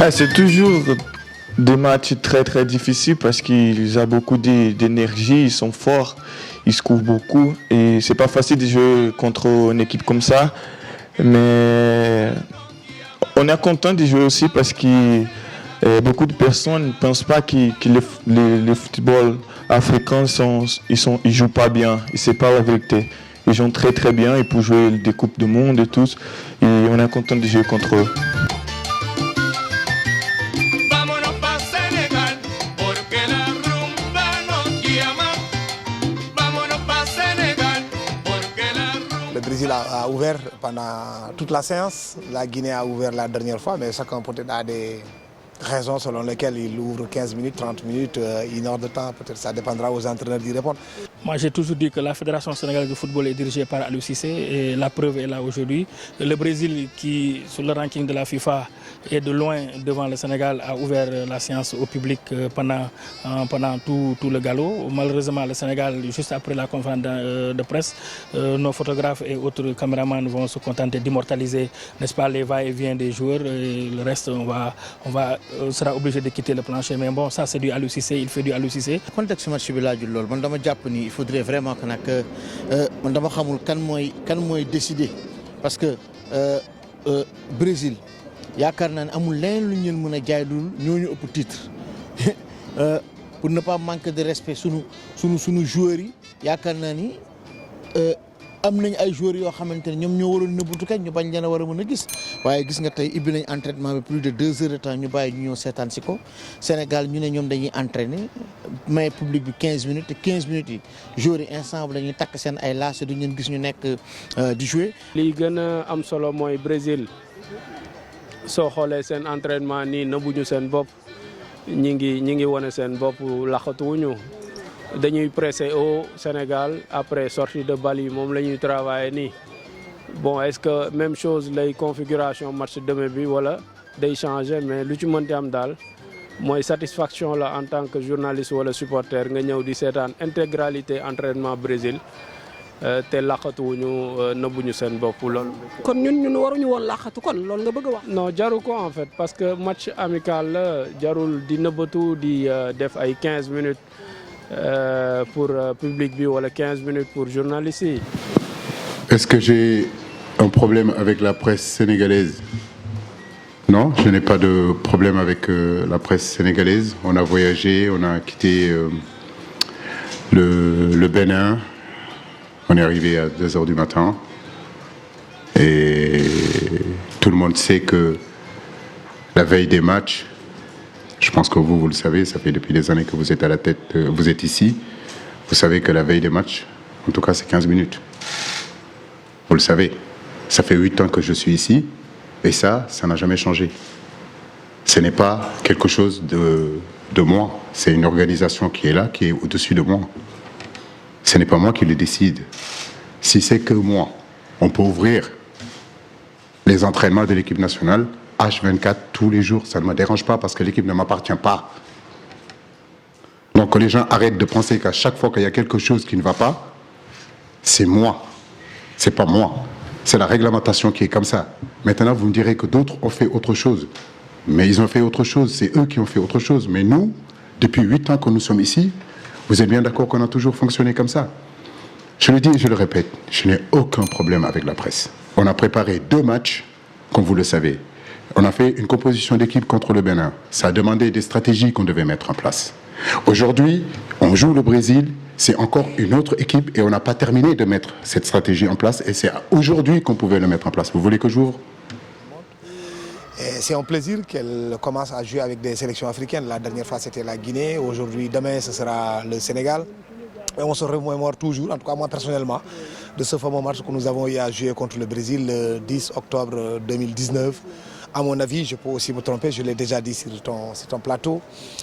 Ah, c'est toujours des matchs très très difficiles parce qu'ils ont beaucoup d'énergie, ils sont forts, ils se couvrent beaucoup et c'est pas facile de jouer contre une équipe comme ça. Mais on est content de jouer aussi parce que beaucoup de personnes ne pensent pas que le football africain ils jouent pas bien. Et c'est pas la vérité. Ils jouent très très bien et pour jouer des coupes du monde et tout. Et on est content de jouer contre eux. Le Brésil a ouvert pendant toute la séance. La Guinée a ouvert la dernière fois, mais chacun peut-être a des raisons selon lesquelles il ouvre 15 minutes, 30 minutes, 1 heure de temps. Peut-être ça dépendra aux entraîneurs d'y répondre. Moi, j'ai toujours dit que la Fédération sénégalaise de football est dirigée par Aliou Cissé et la preuve est là aujourd'hui. Le Brésil, qui sur le ranking de la FIFA est de loin devant le Sénégal, a ouvert la séance au public pendant tout le galop. Malheureusement, le Sénégal, juste après la conférence de presse, nos photographes et autres caméramans vont se contenter d'immortaliser, n'est-ce pas, les va-et-vient des joueurs. Et le reste, on sera obligé de quitter le plancher. Mais bon, ça c'est du Aliou Cissé, il fait du Aliou Cissé. Le contexte du match, il faudrait vraiment que man dama xamul kan mooy décider parce que Brésil yaakaar naa ne amul leneen lu ñu mën a jaay lu ñooñu ëpp titre pour ne pas manquer de respect sunu joueurs yi yaakaar naa ni am nañ ay joueurs yoo xamante ne ñoom ñoo waroon nëbbatu kañ ñu bañ leen a war a mën a gis waaye gis nga tey ibbi nañ entraînement bi plus de 2 heures de temps ñu bàyyi ñu ñëw seetaan si ko Sénégal ñu ne ñoom dañuy entraîner may public bi 15 minutes te 15 minutes yi joueurs yi ensemble dañuy takk seen ay laas du ñu gis ñu nekk di jouer. li gën a am solo mooy Brésil soo xoolee seen entraînement nii nëbbuñu seen bopp ñi ngi wane seen bopp laxatuwuñu dañuy pressé au Sénégal après sortie de balle yi moom la ñuy travailler nii bon est-ce que même chose lay configuration match demain bi wala day changer mais lu ci mënti am daal mooy satisfaction la en tant que journaliste wala supporter nga ñëw di seetaan intégralité entraînement Brésil te laqatuwuñu nëbbuñu seen bopp loolu. kon ñun waruñu woon laqatu kon loolu nga bëgg a wax. non jaru ko en fait parce que match amical la jarul di nëbbatu di def ay 15 minutes. Pour public bi wala 15 minutes pour journalistes yi. Est-ce que j'ai un problème avec la presse sénégalaise? Non, je n'ai pas de problème avec la presse sénégalaise. On a voyagé, on a quitté le Bénin. On est arrivé à 2 heures du matin. Et tout le monde sait que la veille des matchs, je pense que vous le savez, ça fait depuis des années que vous êtes à la tête, vous êtes ici. Vous savez que la veille des matchs, en tout cas, c'est 15 minutes. Vous le savez. Ça fait 8 ans que je suis ici. Et ça n'a jamais changé. Ce n'est pas quelque chose de moi. C'est une organisation qui est là, qui est au-dessus de moi. Ce n'est pas moi qui le décide. Si c'est que moi, on peut ouvrir les entraînements de l'équipe nationale H24 tous les jours, ça ne me dérange pas parce que l'équipe ne m'appartient pas. Donc que les gens arrêtent de penser qu'à chaque fois qu'il y a quelque chose qui ne va pas, c'est moi. C'est pas moi. C'est la réglementation qui est comme ça. Maintenant, vous me direz que d'autres ont fait autre chose. Mais ils ont fait autre chose. C'est eux qui ont fait autre chose. Mais nous, depuis 8 ans que nous sommes ici, vous êtes bien d'accord qu'on a toujours fonctionné comme ça. Je le dis et je le répète, je n'ai aucun problème avec la presse. On a préparé 2 matchs, comme vous le savez. On a fait une composition d'équipe contre le Bénin. Ça a demandé des stratégies qu'on devait mettre en place. Aujourd'hui, on joue le Brésil, c'est encore une autre équipe et on n'a pas terminé de mettre cette stratégie en place et c'est aujourd'hui qu'on pouvait le mettre en place. Vous voulez que j'ouvre ? C'est un plaisir qu'elle commence à jouer avec des sélections africaines. La dernière fois, c'était la Guinée. Aujourd'hui, demain, ce sera le Sénégal. Et on se remémore toujours, en tout cas moi personnellement, de ce fameux match que nous avons eu à jouer contre le Brésil le 10 octobre 2019. À mon avis, je peux aussi me tromper, je l'ai déjà dit sur ton plateau,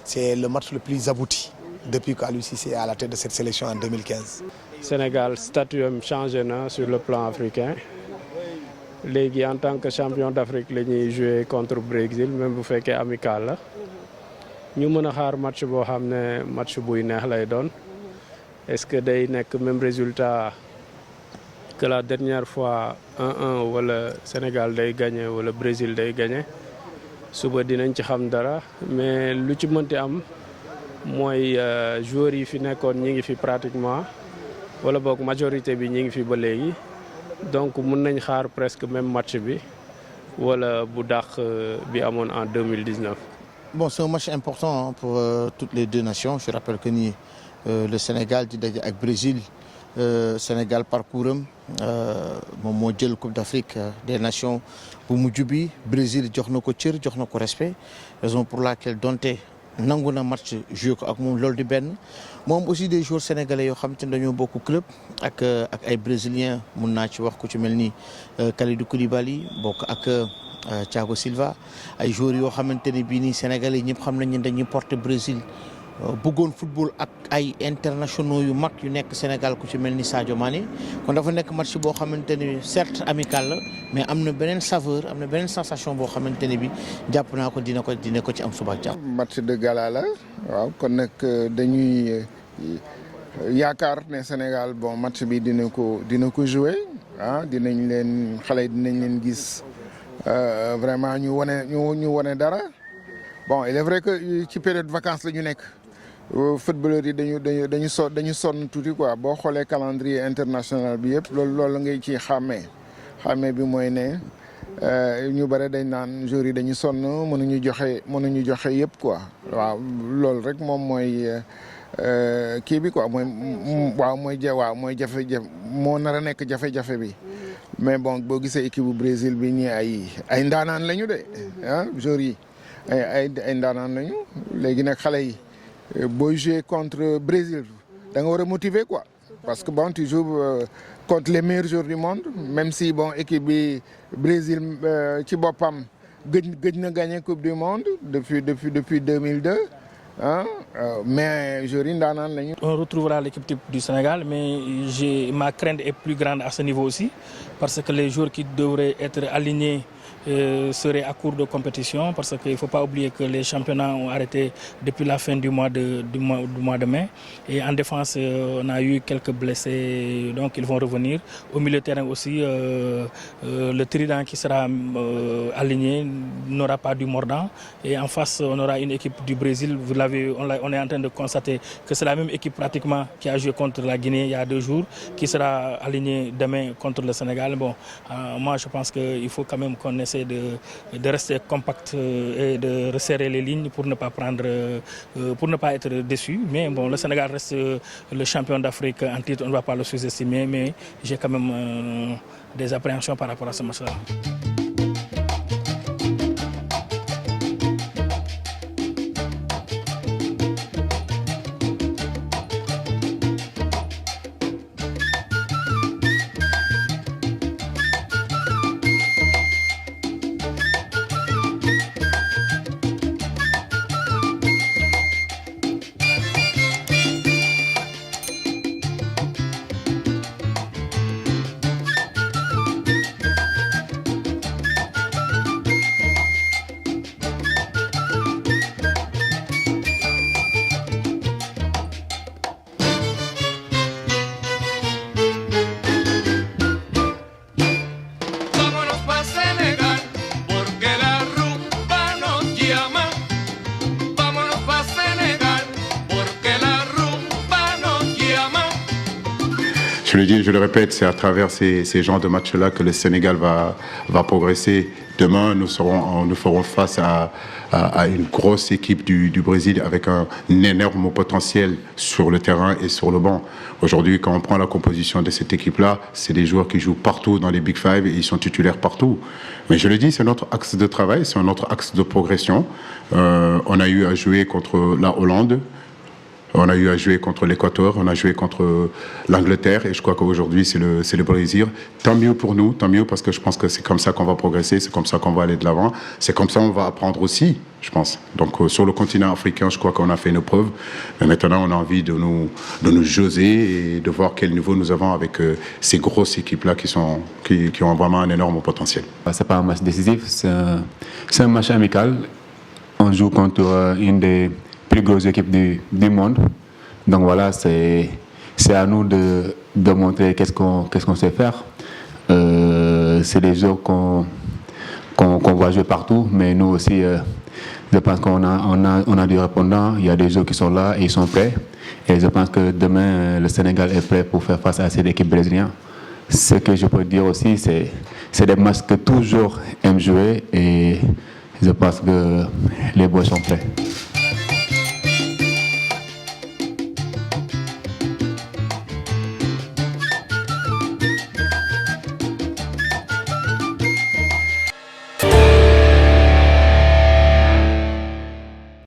c'est le match le plus abouti depuis qu'Aliou Cissé est à la tête de cette sélection en 2015. Sénégal, statut a changé sur le plan africain. Légui, en tant que champion d'Afrique, nous avons joué contre le Brésil, même si c'est amical. Nous avons fait un match qui est est-ce que day nek même résultat que la dernière fois 1-1 ou le Sénégal day gagné ou le Brésil day gagné suba dinañ ci xam dara mais lu ci mënti am mooy joueurs yi fi nekkoon ñi ngi fi pratiquement wala boog majorité bi ñi ngi fi ba léegi donc mun nañ xaar presque même match bi wala bu dàq bi amoon en 2019. Bon, c'est un match important pour toutes les deux nations. Je rappelle que le Sénégal di daje ak Brésil Sénégal parcours am moom moo jël Coupe d'Afrique des Nations bu mujj bi Brésil jox na ko cër jox na ko respect raison pour laquelle donte nangu na match joué ko ak moom loolu di benn moom aussi des joueurs sénégalais yoo xam te ne dañoo bokk club ak ay brésiliens mun naa ci wax ku ci mel ni Kalidou Koulibaly bokk ak Thiago Silva ay joueurs yoo xamante ne bii nii sénégalais yi ñëpp xam nañ ne dañuy porter Brésil bëggoon football ak ay internationaux yu mag yu nekk Sénégal ku ci mel ni Sadio Mané kon dafa nekk match boo xamante ne certes amical la mais am na beneen saveur am na beneen sensation boo xamante ne bi jàpp naa ko dina ko ci am suba ak jàpp. match de gala la waaw kon nag dañuy yaakaar ne Sénégal bon match bi dina ko jouer dinañ leen xale dinañ leen gis vraiment ñu wane dara bon il est vrai que ci période vacances la ñu nekk. Footballeurs yi dañu sonn tuuti quoi boo xoolee calendrier international bi yëpp loolu ngay ci xàmmee bi mooy ne ñu bare dañ naan joueurs yi dañu sonn mënuñu joxe yëpp quoi waaw loolu rek moom mooy kii bi quoi mooy jafe-jafe moo nar a nekk jafe-jafe bi mais bon boo gisee équipe bu Brésil bi ñi ay ndaanaan lañu de joueurs yi ay ndaanaan lañu léegi nag xale yi. Booy jouer contre Brésil da nga war a motiver quoi parce que bon tu joues contre les meilleurs joueurs du monde même si bon équipe bi Brésil ci boppam gëj na gagné coupe du monde depuis 2002 mais joueurs yi ndaanaan lañu. On retrouvera l'équipe type du Sénégal mais ma crainte est plus grande à ce niveau aussi parce que les joueurs qui devraient être alignés serait à court de compétition parce qu'il ne faut pas oublier que les championnats ont arrêté depuis la fin du mois de mai et en défense on a eu quelques blessés donc ils vont revenir au milieu de terrain aussi le trident qui sera aligné n'aura pas du mordant et en face on aura une équipe du Brésil on est en train de constater que c'est la même équipe pratiquement qui a joué contre la Guinée il y a 2 jours qui sera alignée demain contre le Sénégal. Bon moi je pense qu'il faut quand même qu'on essaie de rester compact et de resserrer les lignes pour ne pas être déçu. Mais bon, le Sénégal reste le champion d'Afrique en titre, on ne va pas le sous-estimer, mais j'ai quand même des appréhensions par rapport à ce match-là. Je le dis, je le répète, c'est à travers ces genres de matchs-là que le Sénégal va progresser. Demain, nous ferons face à une grosse équipe du Brésil avec un énorme potentiel sur le terrain et sur le banc. Aujourd'hui, quand on prend la composition de cette équipe-là, c'est des joueurs qui jouent partout dans les Big Five et ils sont titulaires partout. Mais je le dis, c'est notre axe de travail, c'est notre axe de progression. On a eu à jouer contre la Hollande. On a eu à jouer contre l'Équateur, on a joué contre l'Angleterre et je crois qu'aujourd'hui c'est le Brésil. Tant mieux pour nous, tant mieux parce que je pense que c'est comme ça qu'on va progresser, c'est comme ça qu'on va aller de l'avant, c'est comme ça qu'on va apprendre aussi, je pense. Donc sur le continent africain, je crois qu'on a fait nos preuves, mais maintenant on a envie de nous jauger et de voir quel niveau nous avons avec ces grosses équipes-là qui ont vraiment un énorme potentiel. C'est pas un match décisif, c'est un match amical. On joue contre une des plus grosses équipes du monde. Donc voilà, c'est à nous de montrer qu'est-ce qu'on sait faire. C'est des joueurs qu'on qu'on va jouer partout, mais nous aussi, je pense qu'on a du répondant, il y a des joueurs qui sont là et ils sont prêts. Et je pense que demain, le Sénégal est prêt pour faire face à cette équipe brésilienne. Ce que je peux dire aussi, c'est des matchs que toujours aiment jouer et je pense que les boys sont prêts.